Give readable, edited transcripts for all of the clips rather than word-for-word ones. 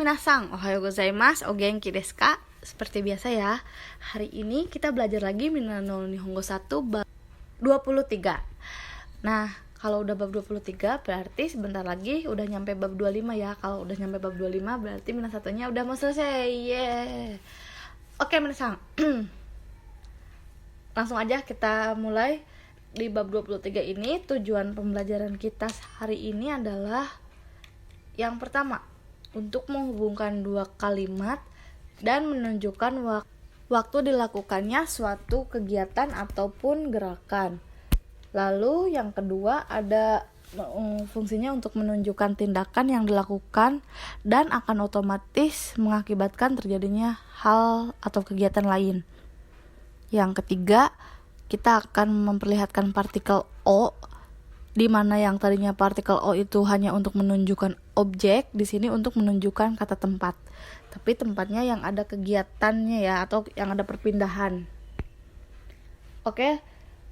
minasang, ohayo gozaimasu, o genki desu ka? Seperti biasa ya, hari ini kita belajar lagi Minna no Nihongo 1 bab 23. Nah, kalau udah bab 23 berarti sebentar lagi udah nyampe bab 25 ya. Kalau udah nyampe bab 25 berarti Minna satunya udah mau selesai. Yeay. Oke, minasang. Langsung aja kita mulai. Di bab 23 ini tujuan pembelajaran kita hari ini adalah yang pertama, untuk menghubungkan dua kalimat dan menunjukkan waktu dilakukannya suatu kegiatan ataupun gerakan. Lalu yang kedua ada fungsinya untuk menunjukkan tindakan yang dilakukan dan akan otomatis mengakibatkan terjadinya hal atau kegiatan lain. Yang ketiga, kita akan memperlihatkan partikel O, di mana yang tadinya partikel O itu hanya untuk menunjukkan objek, di sini untuk menunjukkan kata tempat. Tapi tempatnya yang ada kegiatannya ya, atau yang ada perpindahan. Oke,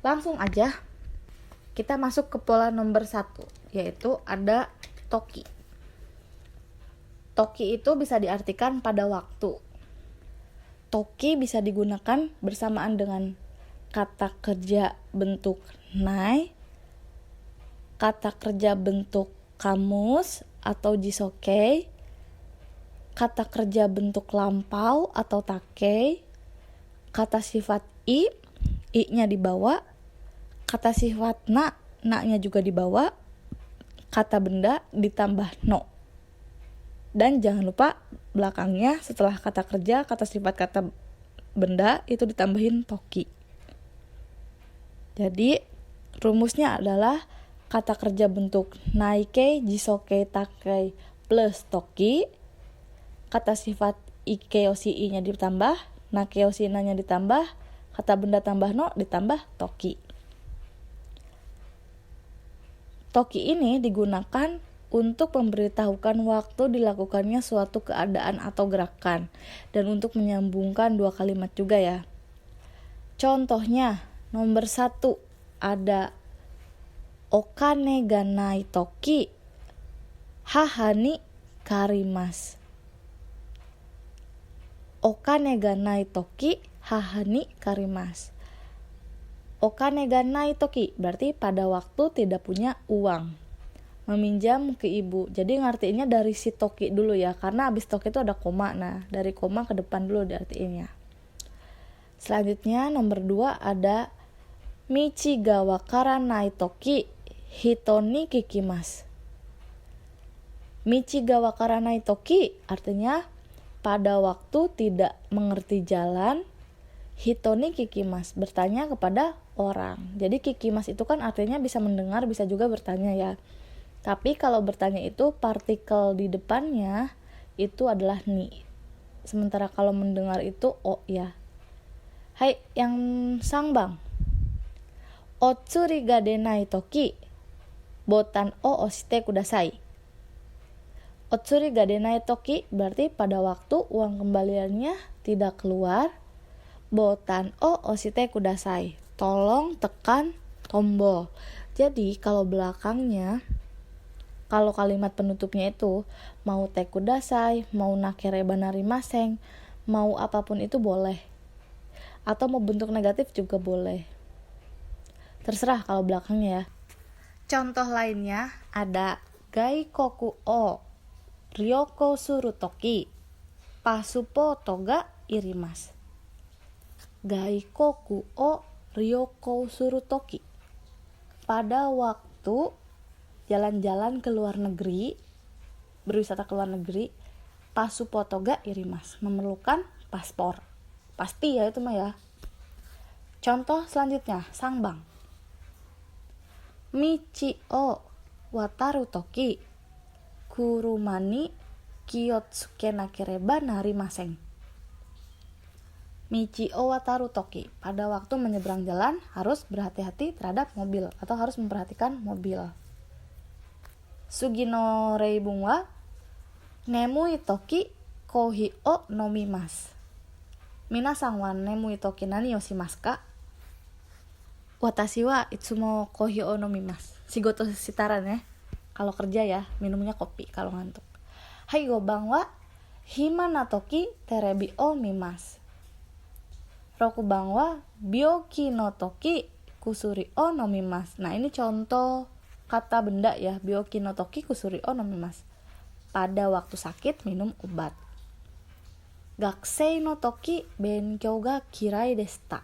langsung aja kita masuk ke pola nomor 1, yaitu ada toki. Toki itu bisa diartikan pada waktu. Toki bisa digunakan bersamaan dengan kata kerja bentuk nai, kata kerja bentuk kamus atau jisokei, kata kerja bentuk lampau atau takei, kata sifat i-nya dibawa, kata sifat na-nya juga dibawa, kata benda ditambah no. Dan jangan lupa belakangnya setelah kata kerja, kata sifat, kata benda itu ditambahin toki. Jadi rumusnya adalah kata kerja bentuk naikei, jisokei, takei plus toki, kata sifat ikeoshi i-nya ditambah, nakeoshi na-nya ditambah, kata benda tambah no ditambah toki. Toki ini digunakan untuk memberitahukan waktu dilakukannya suatu keadaan atau gerakan dan untuk menyambungkan dua kalimat juga ya. Contohnya nomor 1 ada okane ga nai toki haha ni karimasu. Okane ga nai toki haha ni karimasu. Okane ga nai toki berarti pada waktu tidak punya uang, meminjam ke ibu. Jadi ngartiinnya dari si toki dulu ya, karena abis toki itu ada koma. Nah, dari koma ke depan dulu diartiinnya. Selanjutnya nomor 2 ada michi ga wakaranai toki hito ni kikimasu. Michi ga wakaranai toki artinya pada waktu tidak mengerti jalan, hito ni kikimasu bertanya kepada orang. Jadi kikimasu itu kan artinya bisa mendengar, bisa juga bertanya ya. Tapi kalau bertanya itu partikel di depannya itu adalah ni. Sementara kalau mendengar itu o ya. Hai, yang sangbang. Otsuri ga denai toki botan o oshite kudasai. Otsuri ga denai toki berarti pada waktu uang kembaliannya tidak keluar, botan o oshite kudasai. Tolong tekan tombol. Jadi kalau belakangnya, kalau kalimat penutupnya itu mau te kudasai, mau nakereba narimaseng, mau apapun itu boleh. Atau mau bentuk negatif juga boleh. Terserah kalau belakangnya ya. Contoh lainnya ada gaikoku o ryoko suru toki pasupoto ga irimasu. Gaikoku o ryoko suru toki. Pada waktu jalan-jalan ke luar negeri, berwisata ke luar negeri, pasupoto ga irimasu, memerlukan paspor. Pasti ya itu mah ya. Contoh selanjutnya, sangbang. Michi o wataru toki kuruma ni kiyotsuke nakereba narimaseng. Michi o wataru toki, pada waktu menyeberang jalan harus berhati-hati terhadap mobil atau harus memperhatikan mobil. Sugi no reibun wa nemui toki kohi o nomimasu. Minasan wa nemui toki nani o shimasu ka? Watashi wa itsumo kohi o nomimasu. Shigoto shitaran ya. Kalau kerja ya, minumnya kopi kalau ngantuk. Hai, gobang wa hima na toki terebi o mimasu. Rokuban wa byoki no toki kusuri o nomimasu. Nah, ini contoh kata benda ya, byoki no toki kusuri o nomimasu. Pada waktu sakit minum obat. Gakusei no toki benkyou ga kirai deshita.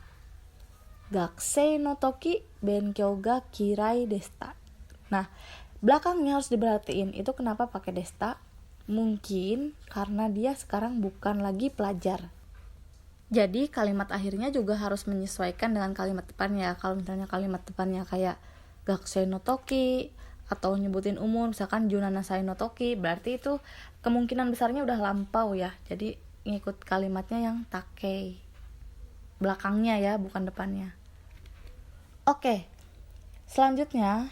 Gakusei no toki benkyou ga kirai deshita. Nah, belakangnya harus diperhatiin itu kenapa pakai deshita? Mungkin karena dia sekarang bukan lagi pelajar. Jadi kalimat akhirnya juga harus menyesuaikan dengan kalimat depannya. Kalau misalnya kalimat depannya kayak gakusei no toki atau nyebutin umur, misalkan junanasai no toki, berarti itu kemungkinan besarnya udah lampau ya. Jadi ngikut kalimatnya yang takei, belakangnya ya, bukan depannya. Oke, selanjutnya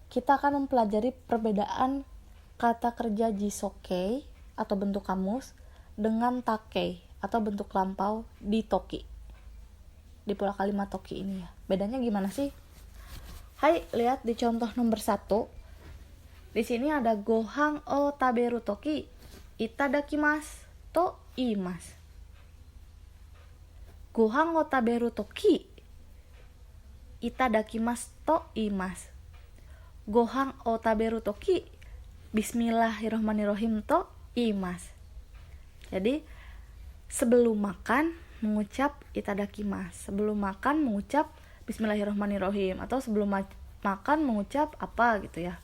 kita akan mempelajari perbedaan kata kerja jisokei atau bentuk kamus dengan takei atau bentuk lampau di toki, di pola kalimat toki ini ya. Bedanya gimana sih? Hai, lihat di contoh nomor 1. Di sini ada gohan o taberu toki itadakimasu to iimasu. Gohan o taberu toki itadakimasu to iimasu. Gohan o taberu toki bismillahirrahmanirrahim to iimasu. Jadi sebelum makan mengucap itadakimasu, sebelum makan mengucap bismillahirrahmanirrahim, atau sebelum makan mengucap apa gitu ya.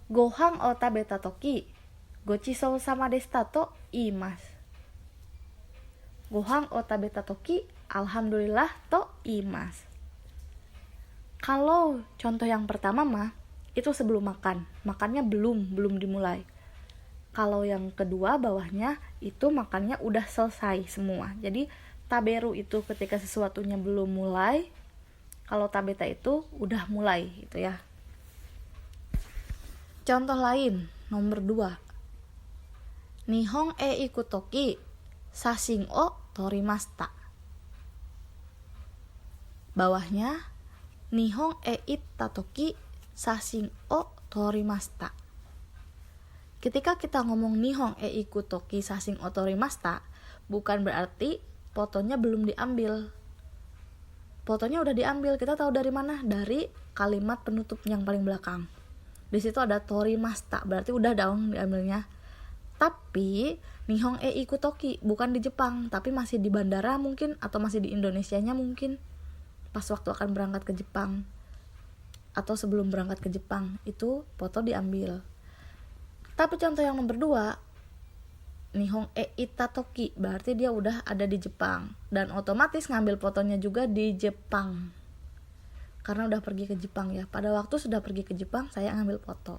Gohan o tabeta toki gochisou sama deshita to iimasu. Gohan o tabeta toki alhamdulillah to iimasu. Kalau contoh yang pertama mah itu sebelum makan, makannya belum dimulai. Kalau yang kedua bawahnya itu makannya udah selesai semua. Jadi taberu itu ketika sesuatunya belum mulai, kalau tabeta itu udah mulai gitu ya. Contoh lain nomor 2. Nihon e iku toki sashin o torimashita. Bawahnya Nihon e itta toki sashin o torimashita. Ketika kita ngomong Nihon e iku toki sashin o torimashita, bukan berarti fotonya belum diambil. Fotonya udah diambil. Kita tahu dari mana? Dari kalimat penutup yang paling belakang. Di situ ada torimashita, berarti udah dong diambilnya. Tapi Nihon e iku toki bukan di Jepang, tapi masih di bandara mungkin, atau masih di Indonesianya mungkin, pas waktu akan berangkat ke Jepang atau sebelum berangkat ke Jepang, itu foto diambil. Tapi contoh yang nomor 2, Nihon e itta toki, berarti dia udah ada di Jepang, dan otomatis ngambil fotonya juga di Jepang karena udah pergi ke Jepang ya. Pada waktu sudah pergi ke Jepang, saya ngambil foto,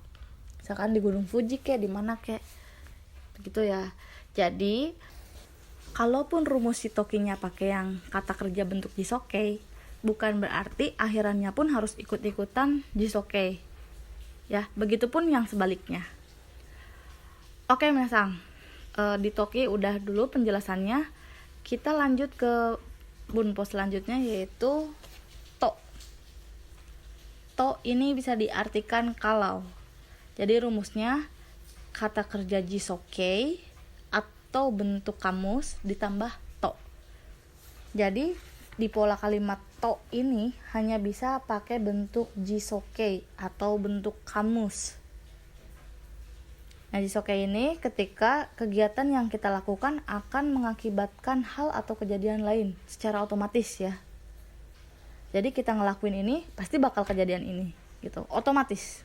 misalkan di Gunung Fuji kek, di mana kek, begitu ya. Jadi kalaupun rumus si tokinya pakai yang kata kerja bentuk jisokei, bukan berarti akhirannya pun harus ikut-ikutan jisokei ya. Begitupun yang sebaliknya. Oke minasang, di toki udah dulu penjelasannya. Kita lanjut ke bunpo selanjutnya, yaitu to. To ini bisa diartikan kalau. Jadi rumusnya kata kerja jisokei atau bentuk kamus ditambah to. Jadi di pola kalimat to ini hanya bisa pakai bentuk jisokei atau bentuk kamus. Nah, jisokei ini ketika kegiatan yang kita lakukan akan mengakibatkan hal atau kejadian lain secara otomatis ya. Jadi kita ngelakuin ini pasti bakal kejadian ini gitu, otomatis.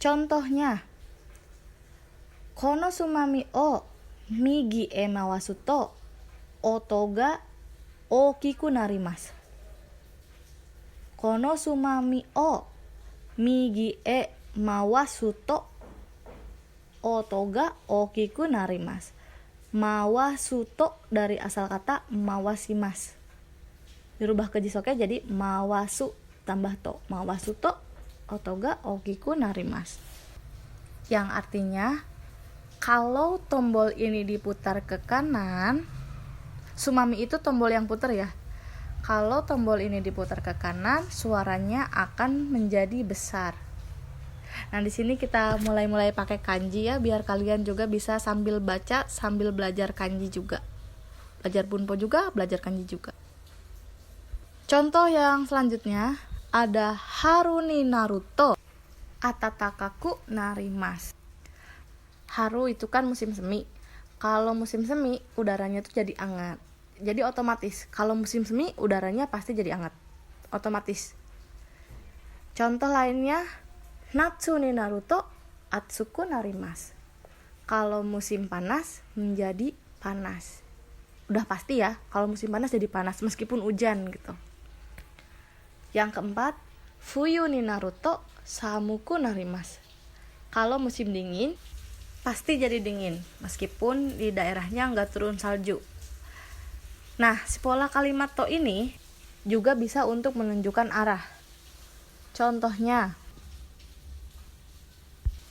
Contohnya, kono sumami o migi e mawasu to oto ga okiku narimasu. Kono sumami o migi e mawasu to oto ga okiku narimasu. Mawasu to dari asal kata mawasimasu, dirubah ke jisokei jadi mawasu tambah to. Mawasu to oto ga okiku narimasu, yang artinya kalau tombol ini diputar ke kanan, sumami itu tombol yang putar ya. Kalau tombol ini diputar ke kanan, suaranya akan menjadi besar. Nah, di sini kita mulai pakai kanji ya, biar kalian juga bisa sambil baca sambil belajar kanji juga. Belajar bunpo juga, belajar kanji juga. Contoh yang selanjutnya ada Haru ni Naruto atatakaku narimasu. Haru itu kan musim semi. Kalau musim semi udaranya tuh jadi hangat. Jadi otomatis kalau musim semi udaranya pasti jadi hangat. Otomatis. Contoh lainnya Natsu ni Naruto atsuku narimasu. Kalau musim panas menjadi panas. Udah pasti ya, kalau musim panas jadi panas meskipun hujan gitu. Yang keempat, Fuyu ni Naruto samuku narimasu. Kalau musim dingin pasti jadi dingin meskipun di daerahnya nggak turun salju. Nah, si pola kalimat to ini juga bisa untuk menunjukkan arah. Contohnya,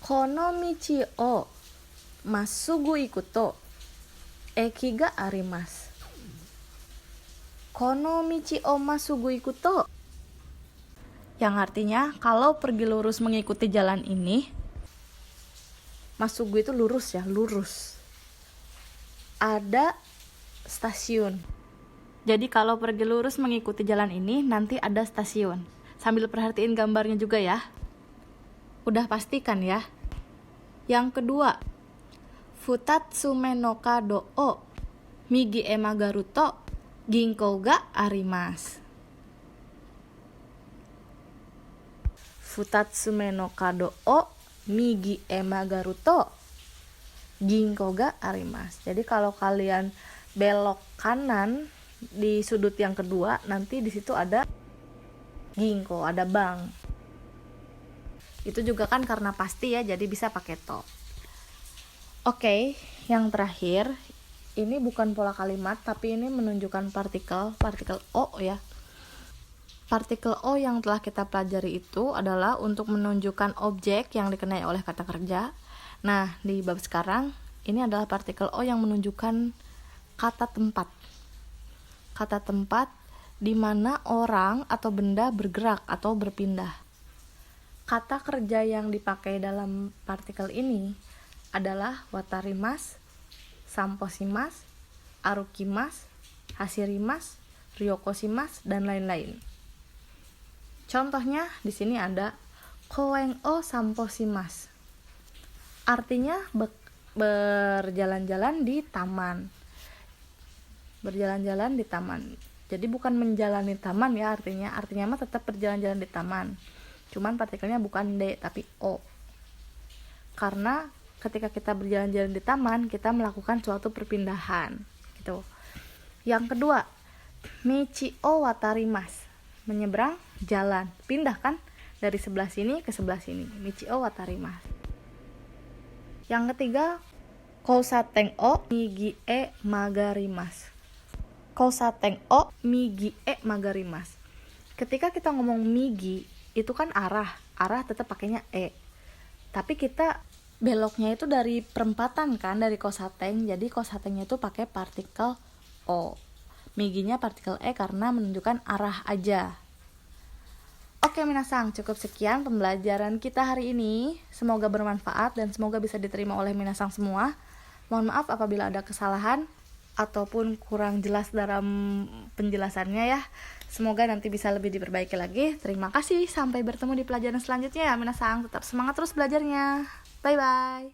kono michi o masugu ikuto eki ga arimasu. Kono michi o masugu ikuto, yang artinya kalau pergi lurus mengikuti jalan ini, masugu itu lurus ya, lurus. Ada stasiun. Jadi kalau pergi lurus mengikuti jalan ini nanti ada stasiun. Sambil perhatiin gambarnya juga ya. Udah pastikan ya. Yang kedua, Futatsume no kado o migi e magaru to ginkou ga arimasu. Futatsume no kado o migi e magaru to ginkou ga arimasu. Jadi kalau kalian belok kanan di sudut yang kedua, nanti di situ ada ginko, ada bank. Itu juga kan karena pasti ya, jadi bisa pakai to. Oke, yang terakhir, ini bukan pola kalimat, tapi ini menunjukkan partikel o ya. Partikel o yang telah kita pelajari itu adalah untuk menunjukkan objek yang dikenai oleh kata kerja. Nah, di bab sekarang, ini adalah partikel o yang menunjukkan kata tempat. Kata tempat di mana orang atau benda bergerak atau berpindah. Kata kerja yang dipakai dalam partikel ini adalah watarimasu, samposimasu, arukimasu, hashirimasu, ryokoshimasu, dan lain-lain. Contohnya di sini ada koen o samposimasu. Artinya berjalan-jalan di taman. Berjalan-jalan di taman. Jadi bukan menjalani taman ya artinya mah tetap berjalan-jalan di taman. Cuman partikelnya bukan D tapi O. Karena ketika kita berjalan-jalan di taman, kita melakukan suatu perpindahan gitu. Yang kedua, michi o watarimasu. Menyeberang jalan, pindah kan dari sebelah sini ke sebelah sini. Michi o watarimasu. Yang ketiga, kousaten o migi e magarimasu. Kousaten o migi e magarimasu. Ketika kita ngomong migi, itu kan arah tetap pakainya e. Tapi kita beloknya itu dari perempatan kan, dari kousaten. Jadi kousatennya itu pakai partikel o. Miginya partikel e karena menunjukkan arah aja. Oke minasang, cukup sekian pembelajaran kita hari ini. Semoga bermanfaat dan semoga bisa diterima oleh minasang semua. Mohon maaf apabila ada kesalahan ataupun kurang jelas dalam penjelasannya ya. Semoga nanti bisa lebih diperbaiki lagi. Terima kasih, sampai bertemu di pelajaran selanjutnya ya minasang. Tetap semangat terus belajarnya. Bye bye.